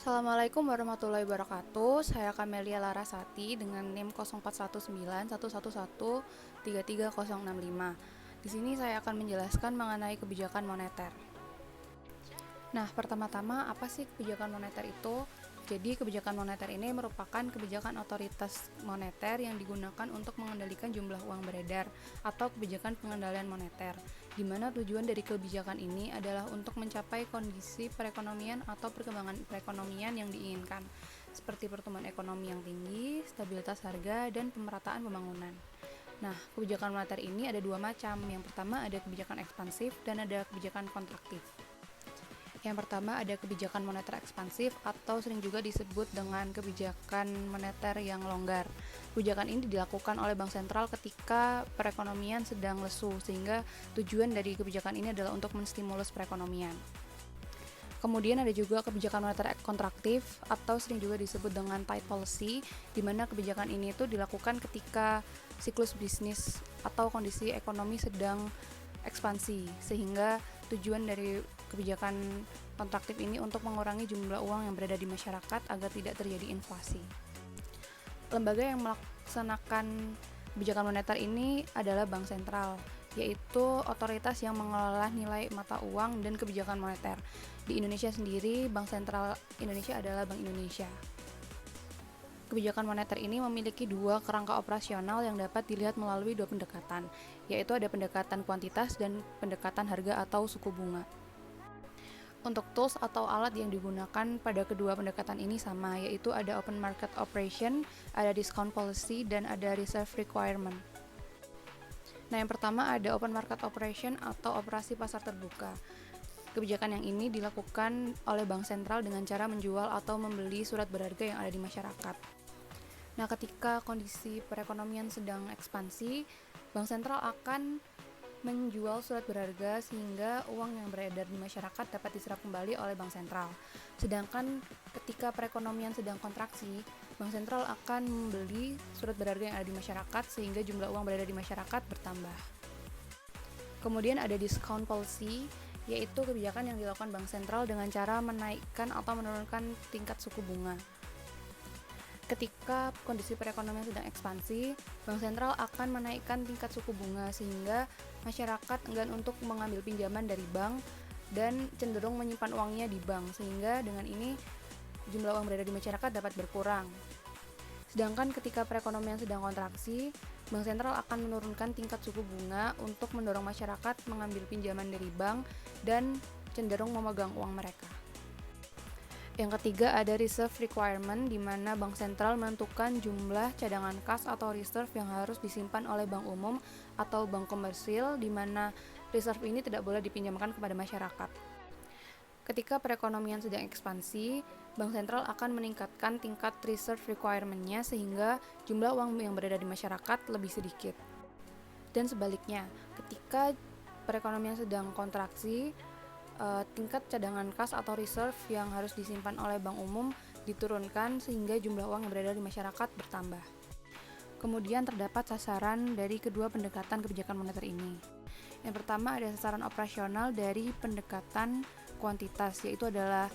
Assalamualaikum warahmatullahi wabarakatuh. Saya Kamelia Larasati dengan NIM 041911133065. Di sini saya akan menjelaskan mengenai kebijakan moneter. Nah, pertama-tama apa sih kebijakan moneter itu? Jadi, kebijakan moneter ini merupakan kebijakan otoritas moneter yang digunakan untuk mengendalikan jumlah uang beredar atau kebijakan pengendalian moneter, di mana tujuan dari kebijakan ini adalah untuk mencapai kondisi perekonomian atau perkembangan perekonomian yang diinginkan, seperti pertumbuhan ekonomi yang tinggi, stabilitas harga, dan pemerataan pembangunan. Nah, kebijakan moneter ini ada dua macam. Yang pertama ada kebijakan ekspansif dan ada kebijakan kontraktif. Yang pertama ada kebijakan moneter ekspansif atau sering juga disebut dengan kebijakan moneter yang longgar. Kebijakan ini dilakukan oleh Bank Sentral ketika perekonomian sedang lesu, sehingga tujuan dari kebijakan ini adalah untuk menstimulus perekonomian. Kemudian ada juga kebijakan moneter kontraktif atau sering juga disebut dengan tight policy, di mana kebijakan ini itu dilakukan ketika siklus bisnis atau kondisi ekonomi sedang ekspansi, sehingga tujuan dari kebijakan kontraktif ini untuk mengurangi jumlah uang yang berada di masyarakat agar tidak terjadi inflasi. Lembaga yang melaksanakan kebijakan moneter ini adalah Bank Sentral, yaitu otoritas yang mengelola nilai mata uang dan kebijakan moneter. Di Indonesia sendiri, Bank Sentral Indonesia adalah Bank Indonesia. Kebijakan moneter ini memiliki dua kerangka operasional yang dapat dilihat melalui dua pendekatan, yaitu ada pendekatan kuantitas dan pendekatan harga atau suku bunga. Untuk tools atau alat yang digunakan pada kedua pendekatan ini sama, yaitu ada open market operation, ada discount policy, dan ada reserve requirement. Nah, yang pertama ada open market operation atau operasi pasar terbuka. Kebijakan yang ini dilakukan oleh Bank Sentral dengan cara menjual atau membeli surat berharga yang ada di masyarakat. Nah, ketika kondisi perekonomian sedang ekspansi, Bank Sentral akan menjual surat berharga sehingga uang yang beredar di masyarakat dapat diserap kembali oleh Bank Sentral. Sedangkan ketika perekonomian sedang kontraksi, Bank Sentral akan membeli surat berharga yang ada di masyarakat sehingga jumlah uang beredar di masyarakat bertambah. Kemudian ada discount policy, yaitu kebijakan yang dilakukan Bank Sentral dengan cara menaikkan atau menurunkan tingkat suku bunga. Ketika kondisi perekonomian sedang ekspansi, Bank Sentral akan menaikkan tingkat suku bunga sehingga masyarakat enggan untuk mengambil pinjaman dari bank dan cenderung menyimpan uangnya di bank, sehingga dengan ini jumlah uang beredar di masyarakat dapat berkurang. Sedangkan ketika perekonomian sedang kontraksi, Bank Sentral akan menurunkan tingkat suku bunga untuk mendorong masyarakat mengambil pinjaman dari bank dan cenderung memegang uang mereka. Yang ketiga ada reserve requirement, di mana Bank Sentral menentukan jumlah cadangan kas atau reserve yang harus disimpan oleh bank umum atau bank komersil, di mana reserve ini tidak boleh dipinjamkan kepada masyarakat. Ketika perekonomian sedang ekspansi, Bank Sentral akan meningkatkan tingkat reserve requirement-nya sehingga jumlah uang yang berada di masyarakat lebih sedikit. Dan sebaliknya, ketika perekonomian sedang kontraksi, tingkat cadangan kas atau reserve yang harus disimpan oleh bank umum diturunkan sehingga jumlah uang yang beredar di masyarakat bertambah. Kemudian terdapat sasaran dari kedua pendekatan kebijakan moneter ini. Yang pertama ada sasaran operasional dari pendekatan kuantitas, yaitu adalah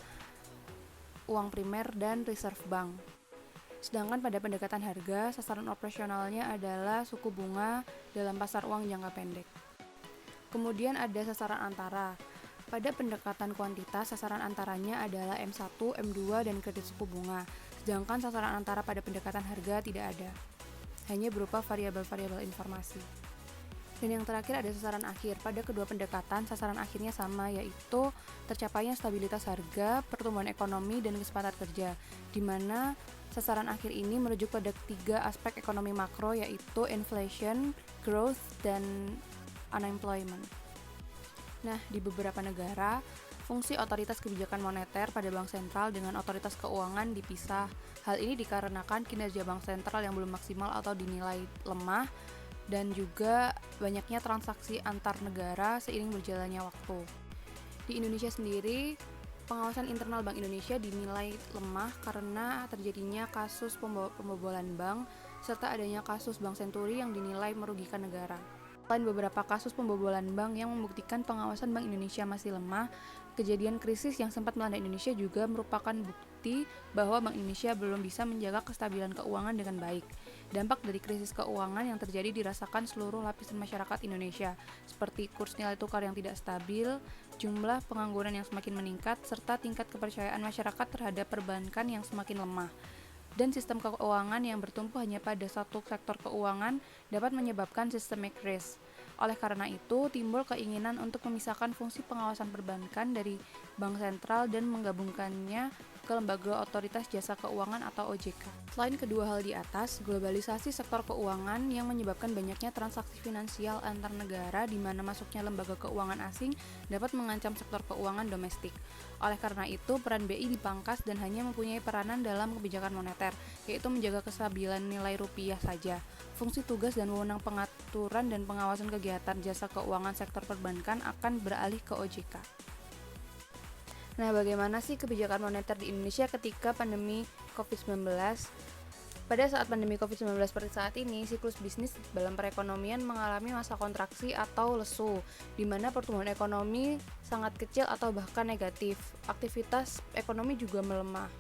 uang primer dan reserve bank. Sedangkan pada pendekatan harga, sasaran operasionalnya adalah suku bunga dalam pasar uang jangka pendek. Kemudian ada sasaran antara. Pada pendekatan kuantitas, sasaran antaranya adalah M1, M2, dan kredit suku bunga. Sedangkan sasaran antara pada pendekatan harga tidak ada, hanya berupa variabel-variabel informasi. Dan yang terakhir ada sasaran akhir. Pada kedua pendekatan, sasaran akhirnya sama, yaitu tercapainya stabilitas harga, pertumbuhan ekonomi, dan kesempatan kerja, di mana sasaran akhir ini merujuk pada tiga aspek ekonomi makro, yaitu inflation, growth, dan unemployment. Nah, di beberapa negara, fungsi otoritas kebijakan moneter pada Bank Sentral dengan otoritas keuangan dipisah. Hal ini dikarenakan kinerja Bank Sentral yang belum maksimal atau dinilai lemah, dan juga banyaknya transaksi antar negara seiring berjalannya waktu. Di Indonesia sendiri, pengawasan internal Bank Indonesia dinilai lemah karena terjadinya kasus pembobolan bank, serta adanya kasus Bank Senturi yang dinilai merugikan negara. Selain beberapa kasus pembobolan bank yang membuktikan pengawasan Bank Indonesia masih lemah, kejadian krisis yang sempat melanda Indonesia juga merupakan bukti terbukti bahwa Bank Indonesia belum bisa menjaga kestabilan keuangan dengan baik. Dampak dari krisis keuangan yang terjadi dirasakan seluruh lapisan masyarakat Indonesia, seperti kurs nilai tukar yang tidak stabil, jumlah pengangguran yang semakin meningkat, serta tingkat kepercayaan masyarakat terhadap perbankan yang semakin lemah. Dan sistem keuangan yang bertumpu hanya pada satu sektor keuangan dapat menyebabkan systemic risk. Oleh karena itu, timbul keinginan untuk memisahkan fungsi pengawasan perbankan dari bank sentral dan menggabungkannya ke Lembaga Otoritas Jasa Keuangan atau OJK. Selain kedua hal di atas, globalisasi sektor keuangan yang menyebabkan banyaknya transaksi finansial antar negara di mana masuknya lembaga keuangan asing dapat mengancam sektor keuangan domestik. Oleh karena itu, peran BI dipangkas dan hanya mempunyai peranan dalam kebijakan moneter, yaitu menjaga kestabilan nilai rupiah saja. Fungsi tugas dan wewenang pengaturan dan pengawasan kegiatan jasa keuangan sektor perbankan akan beralih ke OJK. Nah, bagaimana sih kebijakan moneter di Indonesia ketika pandemi COVID-19? Pada saat pandemi COVID-19 seperti saat ini, siklus bisnis dalam perekonomian mengalami masa kontraksi atau lesu, di mana pertumbuhan ekonomi sangat kecil atau bahkan negatif. Aktivitas ekonomi juga melemah.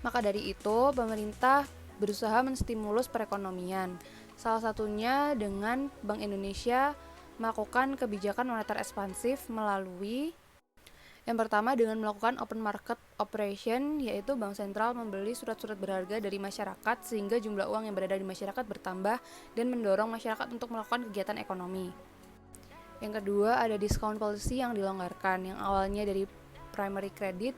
Maka dari itu, pemerintah berusaha menstimulus perekonomian. Salah satunya dengan Bank Indonesia melakukan kebijakan moneter ekspansif melalui yang pertama dengan melakukan open market operation, yaitu bank sentral membeli surat-surat berharga dari masyarakat sehingga jumlah uang yang berada di masyarakat bertambah dan mendorong masyarakat untuk melakukan kegiatan ekonomi. Yang kedua ada discount policy yang dilonggarkan, yang awalnya dari primary credit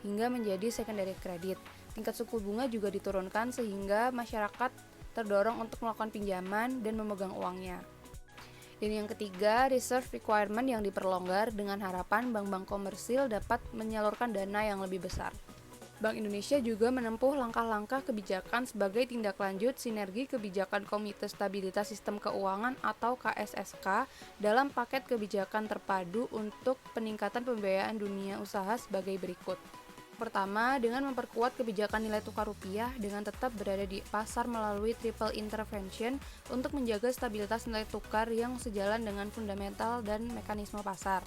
hingga menjadi secondary credit. Tingkat suku bunga juga diturunkan sehingga masyarakat terdorong untuk melakukan pinjaman dan memegang uangnya. Dan yang ketiga, reserve requirement yang diperlonggar dengan harapan bank-bank komersil dapat menyalurkan dana yang lebih besar. Bank Indonesia juga menempuh langkah-langkah kebijakan sebagai tindak lanjut sinergi kebijakan Komite Stabilitas Sistem Keuangan atau KSSK dalam paket kebijakan terpadu untuk peningkatan pembiayaan dunia usaha sebagai berikut. Pertama, dengan memperkuat kebijakan nilai tukar rupiah dengan tetap berada di pasar melalui triple intervention untuk menjaga stabilitas nilai tukar yang sejalan dengan fundamental dan mekanisme pasar.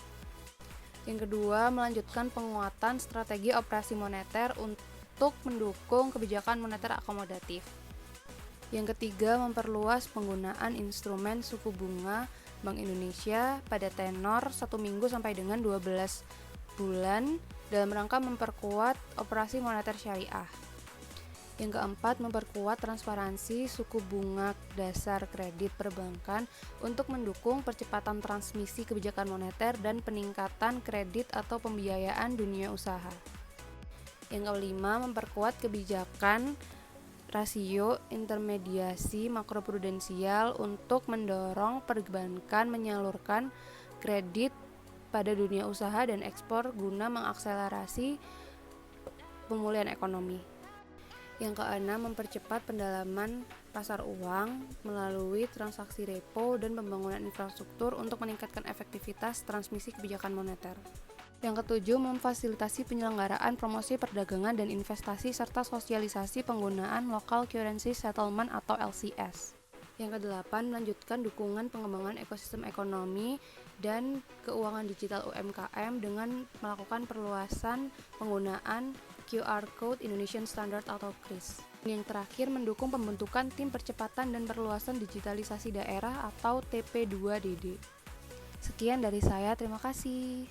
Yang kedua, melanjutkan penguatan strategi operasi moneter untuk mendukung kebijakan moneter akomodatif. Yang ketiga, memperluas penggunaan instrumen suku bunga Bank Indonesia pada tenor 1 minggu sampai dengan 12 bulan dalam rangka memperkuat operasi moneter syariah. Yang keempat, memperkuat transparansi suku bunga dasar kredit perbankan untuk mendukung percepatan transmisi kebijakan moneter dan peningkatan kredit atau pembiayaan dunia usaha. Yang kelima, memperkuat kebijakan rasio intermediasi makroprudensial untuk mendorong perbankan menyalurkan kredit pada dunia usaha dan ekspor guna mengakselerasi pemulihan ekonomi. Yang keenam, mempercepat pendalaman pasar uang melalui transaksi repo dan pembangunan infrastruktur untuk meningkatkan efektivitas transmisi kebijakan moneter. Yang ketujuh, memfasilitasi penyelenggaraan promosi perdagangan dan investasi serta sosialisasi penggunaan local currency settlement atau LCS. Yang kedelapan, melanjutkan dukungan pengembangan ekosistem ekonomi dan keuangan digital UMKM dengan melakukan perluasan penggunaan QR Code Indonesian Standard atau KRIS. Yang terakhir, mendukung pembentukan tim percepatan dan perluasan digitalisasi daerah atau TP2DD. Sekian dari saya, terima kasih.